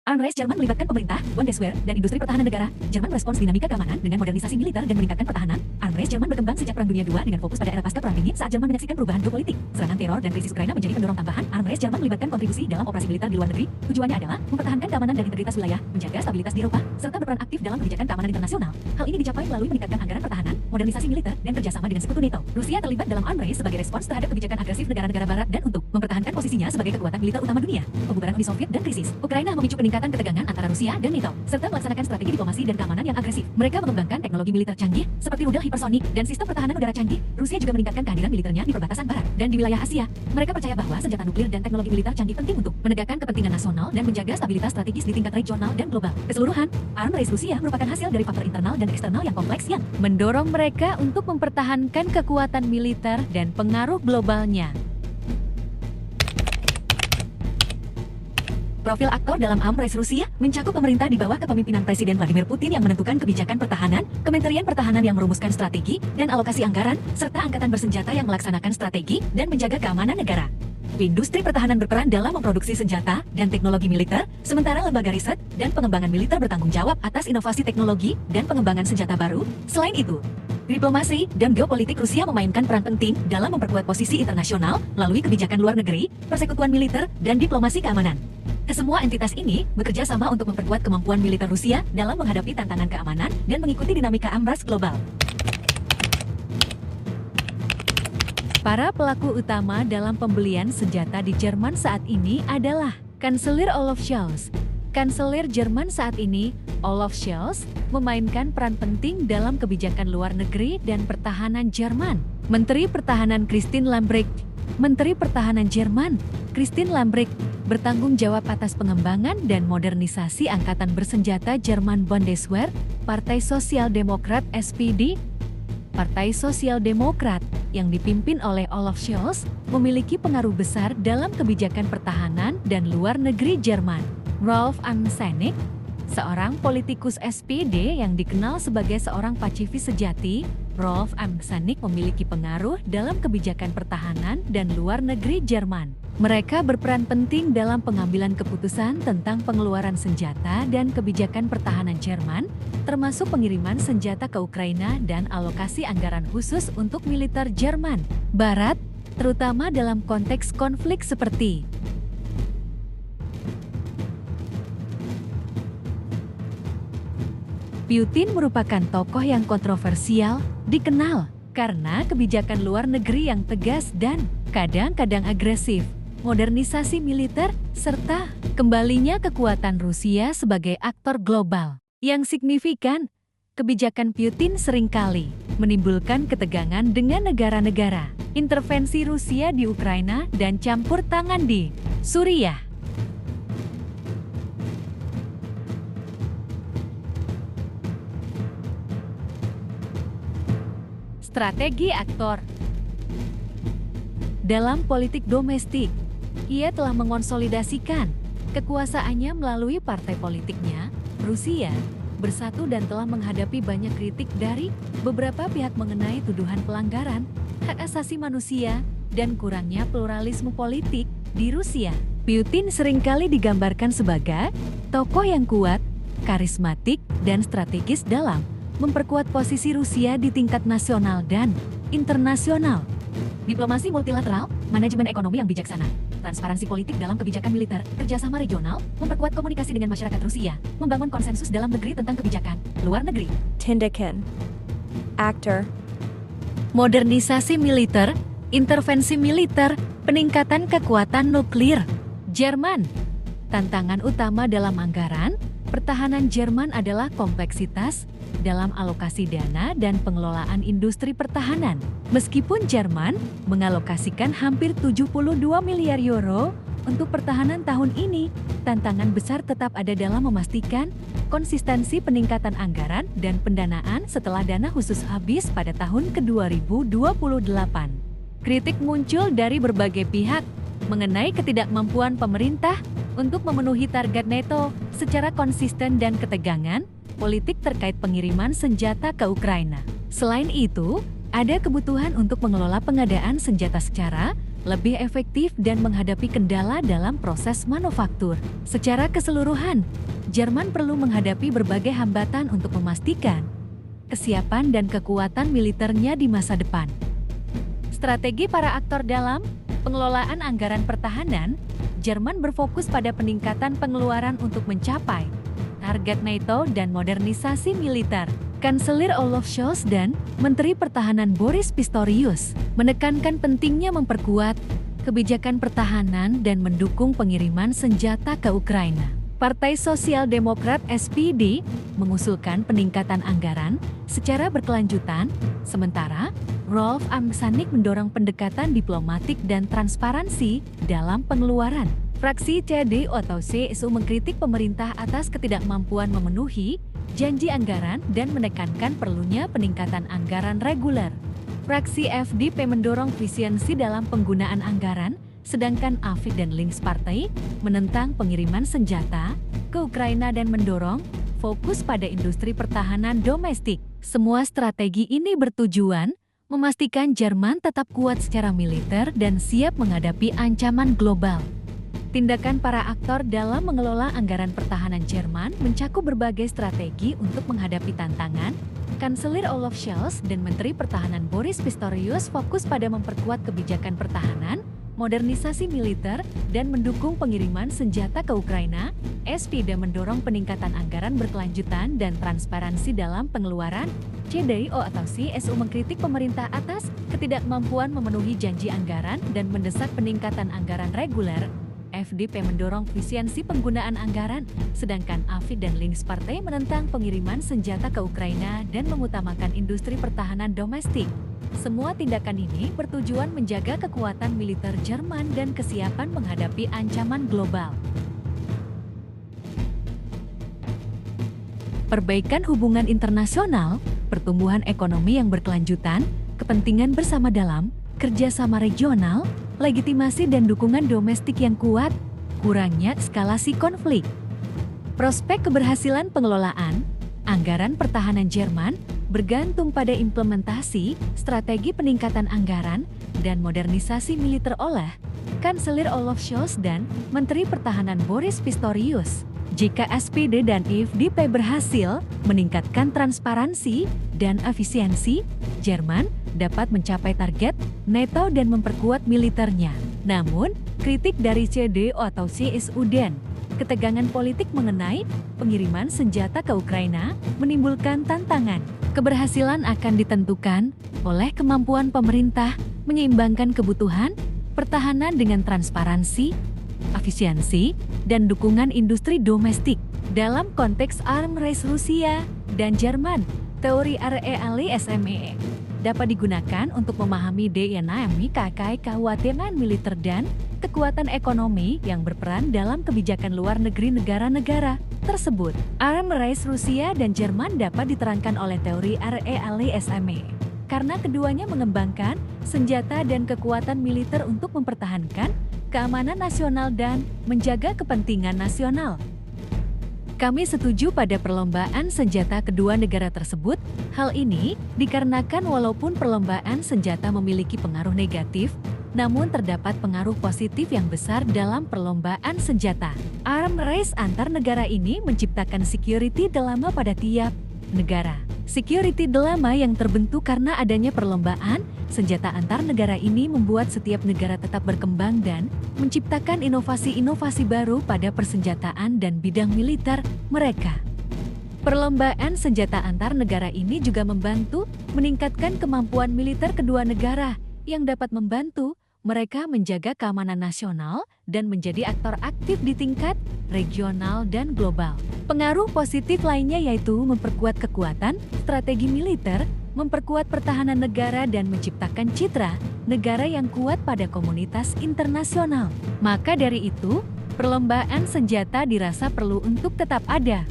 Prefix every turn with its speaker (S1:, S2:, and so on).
S1: Arms Jerman melibatkan pemerintah, Bundeswehr, dan industri pertahanan negara. Jerman merespons dinamika keamanan dengan modernisasi militer dan meningkatkan pertahanan. Arms Jerman berkembang sejak Perang Dunia II dengan fokus pada era pasca Perang Dingin saat Jerman menyaksikan perubahan geopolitik. Serangan teror dan krisis Ukraina menjadi pendorong tambahan. Arms Jerman melibatkan kontribusi dalam operasi militer di luar negeri. Tujuannya adalah mempertahankan keamanan dan integritas wilayah, menjaga stabilitas di Eropa, serta berperan aktif dalam kebijakan keamanan internasional. Hal ini dicapai melalui meningkatkan anggaran pertahanan, modernisasi militer, dan kerjasama dengan sekutu NATO. Rusia terlibat dalam Arms sebagai respons terhadap kebijakan agresif negara-negara Barat dan untuk mempertahankan posisinya sebagai kekuatan militer utama dunia. Pembubaran Uni Soviet dan krisis Ukraina memicu peningkatan ketegangan antara Rusia dan NATO, serta melaksanakan strategi diplomasi dan keamanan yang agresif. Mereka mengembangkan teknologi militer canggih seperti rudal hipersonik dan sistem pertahanan udara canggih. Rusia juga meningkatkan kehadiran militernya di perbatasan barat dan di wilayah Asia. Mereka percaya bahwa senjata nuklir dan teknologi militer canggih penting untuk menegakkan kepentingan nasional dan menjaga stabilitas strategis di tingkat regional dan global. Keseluruhan, arms race Rusia merupakan hasil dari faktor internal dan eksternal yang kompleks yang
S2: mendorong mereka untuk mempertahankan kekuatan militer dan pengaruh globalnya.
S1: Profil aktor dalam arms race Rusia mencakup pemerintah di bawah kepemimpinan Presiden Vladimir Putin yang menentukan kebijakan pertahanan, Kementerian Pertahanan yang merumuskan strategi dan alokasi anggaran, serta angkatan bersenjata yang melaksanakan strategi dan menjaga keamanan negara. Industri pertahanan berperan dalam memproduksi senjata dan teknologi militer, sementara lembaga riset dan pengembangan militer bertanggung jawab atas inovasi teknologi dan pengembangan senjata baru. Selain itu, diplomasi dan geopolitik Rusia memainkan peran penting dalam memperkuat posisi internasional melalui kebijakan luar negeri, persekutuan militer, dan diplomasi keamanan. Kesemua entitas ini bekerja sama untuk memperkuat kemampuan militer Rusia dalam menghadapi tantangan keamanan dan mengikuti dinamika arms global.
S2: Para pelaku utama dalam pembelian senjata di Jerman saat ini adalah Kanselir Olaf Scholz. Kanselir Jerman saat ini, Olaf Scholz, memainkan peran penting dalam kebijakan luar negeri dan pertahanan Jerman. Menteri Pertahanan Christine Lambrecht, Menteri Pertahanan Jerman, Christine Lambrecht, bertanggung jawab atas pengembangan dan modernisasi angkatan bersenjata Jerman Bundeswehr, Partai Sosial Demokrat SPD. Partai Sosial Demokrat yang dipimpin oleh Olaf Scholz memiliki pengaruh besar dalam kebijakan pertahanan dan luar negeri Jerman. Rolf Amsenik, seorang politikus SPD yang dikenal sebagai seorang pasifis sejati, Rolf Amsenik memiliki pengaruh dalam kebijakan pertahanan dan luar negeri Jerman. Mereka berperan penting dalam pengambilan keputusan tentang pengeluaran senjata dan kebijakan pertahanan Jerman, termasuk pengiriman senjata ke Ukraina dan alokasi anggaran khusus untuk militer Jerman Barat, terutama dalam konteks konflik seperti Putin merupakan tokoh yang kontroversial, dikenal karena kebijakan luar negeri yang tegas dan kadang-kadang agresif, modernisasi militer, serta kembalinya kekuatan Rusia sebagai aktor global. Yang signifikan, kebijakan Putin seringkali menimbulkan ketegangan dengan negara-negara, intervensi Rusia di Ukraina, dan campur tangan di Suriah. Strategi aktor dalam politik domestik, ia telah mengonsolidasikan kekuasaannya melalui partai politiknya. Rusia bersatu dan telah menghadapi banyak kritik dari beberapa pihak mengenai tuduhan pelanggaran hak asasi manusia dan kurangnya pluralisme politik di Rusia. Putin seringkali digambarkan sebagai tokoh yang kuat, karismatik, dan strategis dalam memperkuat posisi Rusia di tingkat nasional dan internasional.
S1: Diplomasi multilateral, manajemen ekonomi yang bijaksana, transparansi politik dalam kebijakan militer, kerjasama regional, memperkuat komunikasi dengan masyarakat Rusia, membangun konsensus dalam negeri tentang kebijakan luar negeri.
S3: Tindakan aktor,
S2: modernisasi militer, intervensi militer, peningkatan kekuatan nuklir. Jerman, tantangan utama dalam anggaran pertahanan Jerman adalah kompleksitas dalam alokasi dana dan pengelolaan industri pertahanan. Meskipun Jerman mengalokasikan hampir 72 miliar euro untuk pertahanan tahun ini, tantangan besar tetap ada dalam memastikan konsistensi peningkatan anggaran dan pendanaan setelah dana khusus habis pada tahun ke-2028. Kritik muncul dari berbagai pihak mengenai ketidakmampuan pemerintah untuk memenuhi target NATO secara konsisten dan ketegangan politik terkait pengiriman senjata ke Ukraina. Selain itu, ada kebutuhan untuk mengelola pengadaan senjata secara lebih efektif dan menghadapi kendala dalam proses manufaktur. Secara keseluruhan, Jerman perlu menghadapi berbagai hambatan untuk memastikan kesiapan dan kekuatan militernya di masa depan. Strategi para aktor dalam pengelolaan anggaran pertahanan, Jerman berfokus pada peningkatan pengeluaran untuk mencapai target NATO dan modernisasi militer. Kanselir Olaf Scholz dan Menteri Pertahanan Boris Pistorius menekankan pentingnya memperkuat kebijakan pertahanan dan mendukung pengiriman senjata ke Ukraina. Partai Sosial Demokrat SPD mengusulkan peningkatan anggaran secara berkelanjutan, sementara Rolf Amsanik mendorong pendekatan diplomatik dan transparansi dalam pengeluaran. Fraksi CDU atau CSU mengkritik pemerintah atas ketidakmampuan memenuhi janji anggaran dan menekankan perlunya peningkatan anggaran reguler. Fraksi FDP mendorong efisiensi dalam penggunaan anggaran, sedangkan AFID dan Linkspartei menentang pengiriman senjata ke Ukraina dan mendorong fokus pada industri pertahanan domestik. Semua strategi ini bertujuan memastikan Jerman tetap kuat secara militer dan siap menghadapi ancaman global. Tindakan para aktor dalam mengelola anggaran pertahanan Jerman mencakup berbagai strategi untuk menghadapi tantangan. Kanselir Olaf Scholz dan Menteri Pertahanan Boris Pistorius fokus pada memperkuat kebijakan pertahanan, modernisasi militer, dan mendukung pengiriman senjata ke Ukraina. SPD mendorong peningkatan anggaran berkelanjutan dan transparansi dalam pengeluaran. CDU atau CSU mengkritik pemerintah atas ketidakmampuan memenuhi janji anggaran dan mendesak peningkatan anggaran reguler. FDP mendorong efisiensi penggunaan anggaran, sedangkan AFID dan Linkspartei menentang pengiriman senjata ke Ukraina dan mengutamakan industri pertahanan domestik. Semua tindakan ini bertujuan menjaga kekuatan militer Jerman dan kesiapan menghadapi ancaman global. Perbaikan hubungan internasional, pertumbuhan ekonomi yang berkelanjutan, kepentingan bersama dalam, kerjasama regional, legitimasi dan dukungan domestik yang kuat, kurangnya eskalasi konflik. Prospek keberhasilan pengelolaan anggaran pertahanan Jerman bergantung pada implementasi strategi peningkatan anggaran dan modernisasi militer oleh Kanselir Olaf Scholz dan Menteri Pertahanan Boris Pistorius. Jika SPD dan FDP berhasil meningkatkan transparansi dan efisiensi, Jerman dapat mencapai target NATO dan memperkuat militernya. Namun, kritik dari CDU atau CSU dan ketegangan politik mengenai pengiriman senjata ke Ukraina menimbulkan tantangan. Keberhasilan akan ditentukan oleh kemampuan pemerintah menyeimbangkan kebutuhan pertahanan dengan transparansi, efisiensi, dan dukungan industri domestik. Dalam konteks arms race Rusia dan Jerman, teori REALI-SME dapat digunakan untuk memahami dinamika kekhawatiran militer dan kekuatan ekonomi yang berperan dalam kebijakan luar negeri negara-negara tersebut. Arms race Rusia dan Jerman dapat diterangkan oleh teori REALI-SME karena keduanya mengembangkan senjata dan kekuatan militer untuk mempertahankan keamanan nasional dan menjaga kepentingan nasional. Kami setuju pada perlombaan senjata kedua negara tersebut. Hal ini dikarenakan walaupun perlombaan senjata memiliki pengaruh negatif, namun terdapat pengaruh positif yang besar dalam perlombaan senjata. Arms race antar negara ini menciptakan security dilema pada tiap negara. Security dilema yang terbentuk karena adanya perlombaan senjata antar negara ini membuat setiap negara tetap berkembang dan menciptakan inovasi-inovasi baru pada persenjataan dan bidang militer mereka. Perlombaan senjata antar negara ini juga membantu meningkatkan kemampuan militer kedua negara yang dapat membantu mereka menjaga keamanan nasional dan menjadi aktor aktif di tingkat regional dan global. Pengaruh positif lainnya yaitu memperkuat kekuatan strategi militer, memperkuat pertahanan negara dan menciptakan citra negara yang kuat pada komunitas internasional. Maka dari itu, perlombaan senjata dirasa perlu untuk tetap ada.